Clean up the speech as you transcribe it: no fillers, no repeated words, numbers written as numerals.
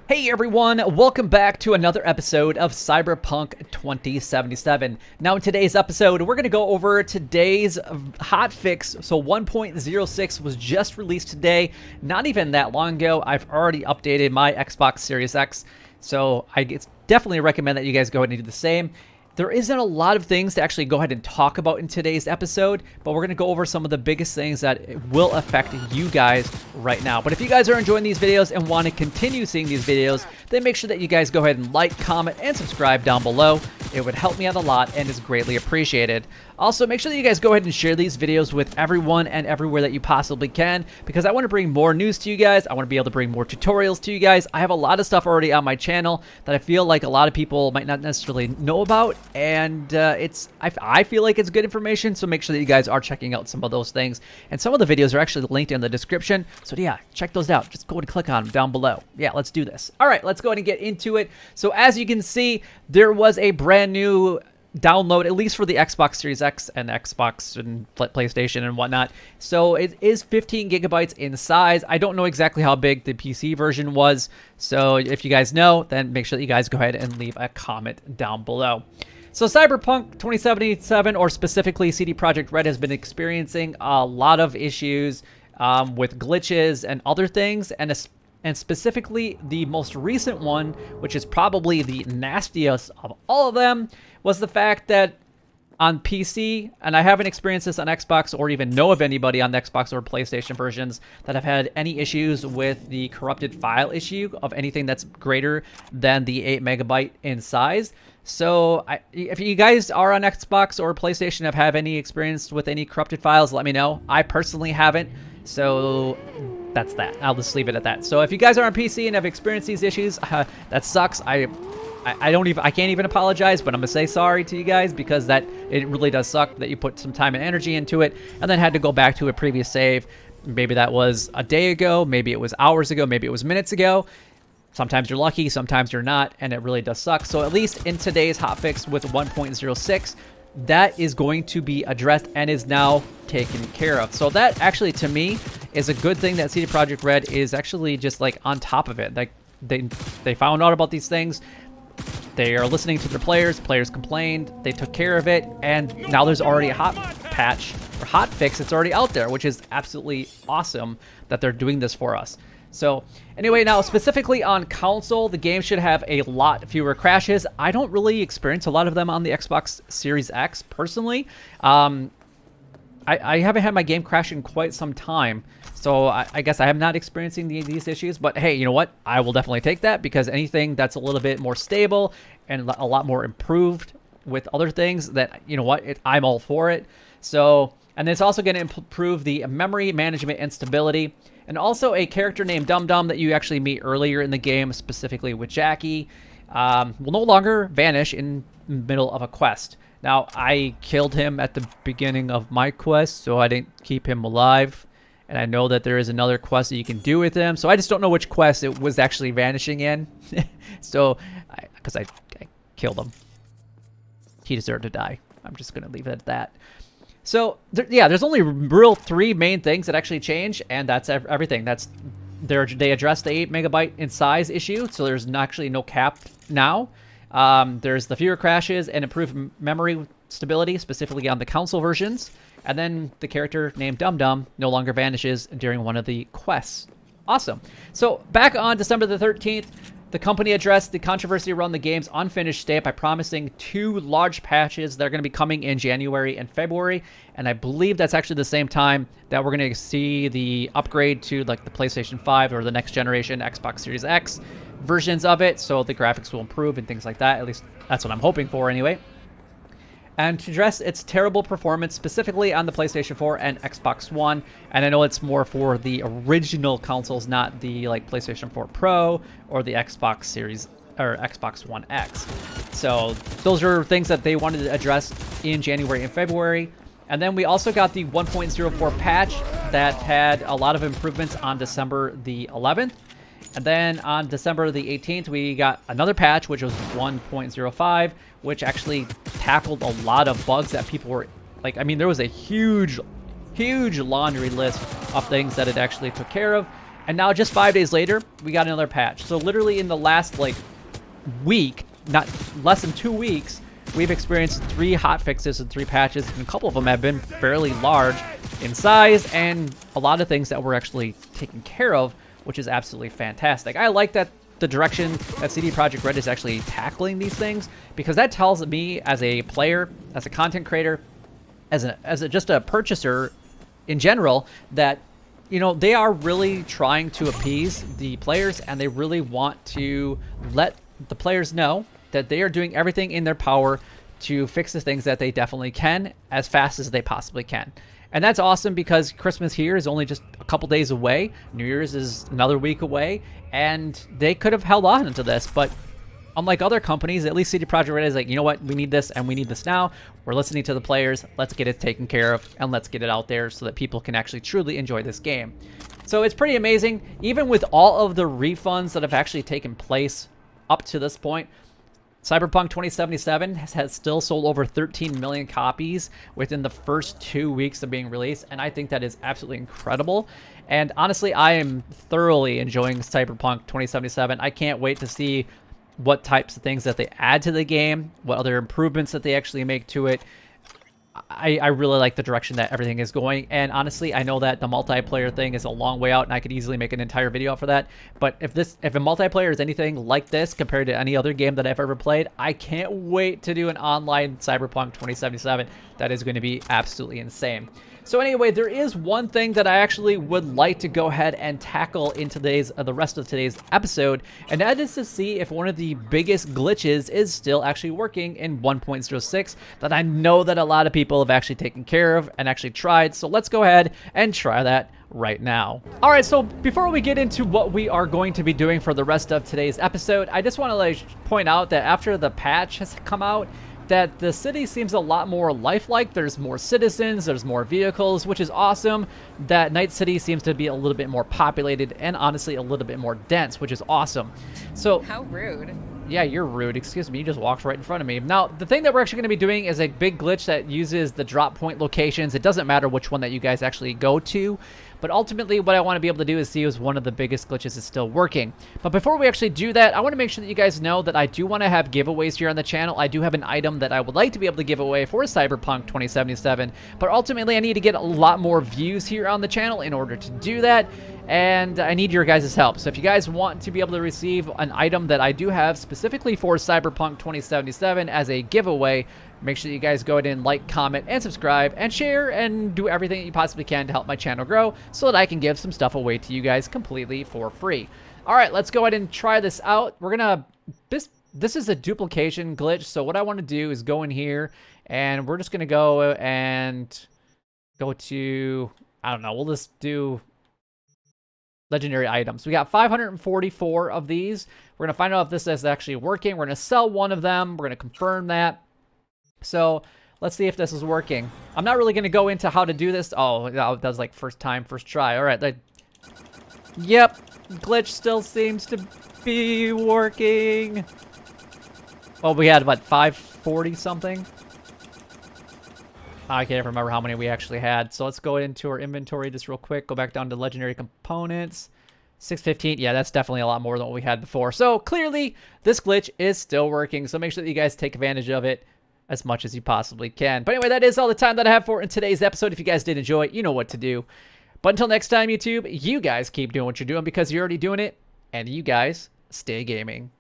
Hey everyone, welcome back to another episode of Cyberpunk 2077. Now in today's episode, we're going to go over today's hotfix. So 1.06 was just released today, not even that long ago. I've already updated my Xbox Series X, so I definitely recommend that you guys go ahead and do the same. There isn't a lot of things to actually go ahead and talk about in today's episode, but we're going to go over some of the biggest things that will affect you guys right now. But if you guys are enjoying these videos and want to continue seeing these videos, then make sure that you guys go ahead and like, comment, and subscribe down below. It would help me out a lot and is greatly appreciated. Also, make sure that you guys go ahead and share these videos with everyone and everywhere that you possibly can, because I want to bring more news to you guys. I want to be able to bring more tutorials to you guys. I have a lot of stuff already on my channel that I feel like a lot of people might not necessarily know about, and I feel like it's good information, so make sure that you guys are checking out some of those things. And some of the videos are actually linked in the description, so yeah, check those out. Just go ahead and click on them down below. Yeah, let's do this. All right, let's go ahead and get into it. So as you can see, there was a brand new download, at least for the Xbox Series X and Xbox and PlayStation and whatnot. So it is 15 gigabytes in size. I don't know exactly how big the PC version was, so if you guys know, then make sure that you guys go ahead and leave a comment down below. So Cyberpunk 2077, or specifically CD Projekt Red, has been experiencing a lot of issues with glitches and other things, and specifically the most recent one, which is probably the nastiest of all of them, was the fact that on PC, and I haven't experienced this on Xbox or even know of anybody on the Xbox or PlayStation versions that have had any issues with the corrupted file issue of anything that's greater than the 8 megabyte in size. So if you guys are on Xbox or PlayStation have any experience with any corrupted files, let me know. I personally haven't, so that's that. I'll just leave it at that. So if you guys are on PC and have experienced these issues, that sucks. I can't even apologize, but I'm gonna say sorry to you guys, because it really does suck that you put some time and energy into it and then had to go back to a previous save. Maybe that was a day ago, maybe it was hours ago, maybe it was minutes ago. Sometimes you're lucky, sometimes you're not, and it really does suck. So at least in today's hotfix with 1.06, that is going to be addressed and is now taken care of. So that actually, to me, is a good thing that CD Projekt Red is actually just like on top of it. Like they found out about these things. They are listening to their players. Players complained. They took care of it, and now there's already a hot patch or hot fix that's already out there, which is absolutely awesome that they're doing this for us. So anyway, now specifically on console, the game should have a lot fewer crashes. I don't really experience a lot of them on the Xbox Series X personally. I haven't had my game crash in quite some time, so I guess I am not experiencing these issues. But hey, you know what? I will definitely take that, because anything that's a little bit more stable and a lot more improved with other things, that, you know what, I'm all for it. So, and it's also going to improve the memory management and stability, and also a character named Dum Dum that you actually meet earlier in the game, specifically with Jackie, will no longer vanish in the middle of a quest. Now, I killed him at the beginning of my quest, so I didn't keep him alive. And I know that there is another quest that you can do with him, so I just don't know which quest it was actually vanishing in. So, because I killed him. He deserved to die. I'm just going to leave it at that. So, yeah, there's only real 3 main things that actually change, and that's everything. They addressed the 8 megabyte in size issue, so there's actually no cap now. There's the fewer crashes and improved memory stability, specifically on the console versions. And then the character named Dum Dum no longer vanishes during one of the quests. Awesome. So back on December the 13th, the company addressed the controversy around the game's unfinished state by promising 2 large patches that are going to be coming in January and February. And I believe that's actually the same time that we're going to see the upgrade to like the PlayStation 5 or the next generation Xbox Series X versions of it. So the graphics will improve and things like that. At least that's what I'm hoping for anyway. And to address its terrible performance, specifically on the PlayStation 4 and Xbox One. And I know it's more for the original consoles, not the like PlayStation 4 Pro or the Xbox Series or Xbox One X. So those are things that they wanted to address in January and February. And then we also got the 1.04 patch that had a lot of improvements on December the 11th. And then on December the 18th, we got another patch, which was 1.05, which actually tackled a lot of bugs that people were like, I mean, there was a huge laundry list of things that it actually took care of. And now just 5 days later, we got another patch. So literally in the last like week, not less than 2 weeks, we've experienced 3 hotfixes and 3 patches, and a couple of them have been fairly large in size, and a lot of things that we're actually taking care of, which is absolutely fantastic. I like that the direction that CD Projekt Red is actually tackling these things, because that tells me as a player, as a content creator, as just a purchaser in general, that you know, they are really trying to appease the players, and they really want to let the players know that they are doing everything in their power to fix the things that they definitely can as fast as they possibly can. And that's awesome, because Christmas here is only just a couple days away. New Year's is another week away, and they could have held on to this, but unlike other companies, at least CD Projekt Red is like, you know what, we need this and we need this now. We're listening to the players. Let's get it taken care of, and let's get it out there so that people can actually truly enjoy this game. So it's pretty amazing. Even with all of the refunds that have actually taken place up to this point, Cyberpunk 2077 has still sold over 13 million copies within the first 2 weeks of being released, and I think that is absolutely incredible. And honestly, I am thoroughly enjoying Cyberpunk 2077. I can't wait to see what types of things that they add to the game, what other improvements that they actually make to it. I really like the direction that everything is going, and honestly, I know that the multiplayer thing is a long way out, and I could easily make an entire video for that. But if a multiplayer is anything like this compared to any other game that I've ever played, I can't wait to do an online Cyberpunk 2077. That is going to be absolutely insane. So anyway, there is one thing that I actually would like to go ahead and tackle in the rest of today's episode, and that is to see if one of the biggest glitches is still actually working in 1.06 that I know that a lot of people have actually taken care of and actually tried. So let's go ahead and try that right now. All right, so before we get into what we are going to be doing for the rest of today's episode, I just want to point out that after the patch has come out, that the city seems a lot more lifelike. There's more citizens, there's more vehicles, which is awesome. That Night City seems to be a little bit more populated and honestly a little bit more dense, which is awesome. So how rude. Yeah, you're rude. Excuse me, you just walked right in front of me. Now, the thing that we're actually going to be doing is a big glitch that uses the drop point locations. It doesn't matter which one that you guys actually go to, but ultimately what I want to be able to do is see if one of the biggest glitches is still working. But before we actually do that, I want to make sure that you guys know that I do want to have giveaways here on the channel. I do have an item that I would like to be able to give away for Cyberpunk 2077, but ultimately I need to get a lot more views here on the channel in order to do that, and I need your guys' help. So if you guys want to be able to receive an item that I do have specifically for Cyberpunk 2077 as a giveaway, make sure that you guys go ahead and like, comment, and subscribe, and share, and do everything that you possibly can to help my channel grow so that I can give some stuff away to you guys completely for free. All right, let's go ahead and try this out. We're gonna, this is a duplication glitch, so what I want to do is go in here, and we're just gonna go and go to, I don't know, we'll just do legendary items. We got 544 of these. We're gonna find out if this is actually working. We're gonna sell one of them. We're gonna confirm that. So let's see if this is working. I'm not really going to go into how to do this. Oh, that was like first time, first try. All right. Yep. Glitch still seems to be working. Well, we had, what, 540 something? I can't remember how many we actually had. So let's go into our inventory just real quick. Go back down to legendary components. 615. Yeah, that's definitely a lot more than what we had before. So clearly, this glitch is still working. So make sure that you guys take advantage of it as much as you possibly can. But anyway, that is all the time that I have for in today's episode. If you guys did enjoy it, you know what to do. But until next time, YouTube, you guys keep doing what you're doing because you're already doing it, and you guys stay gaming.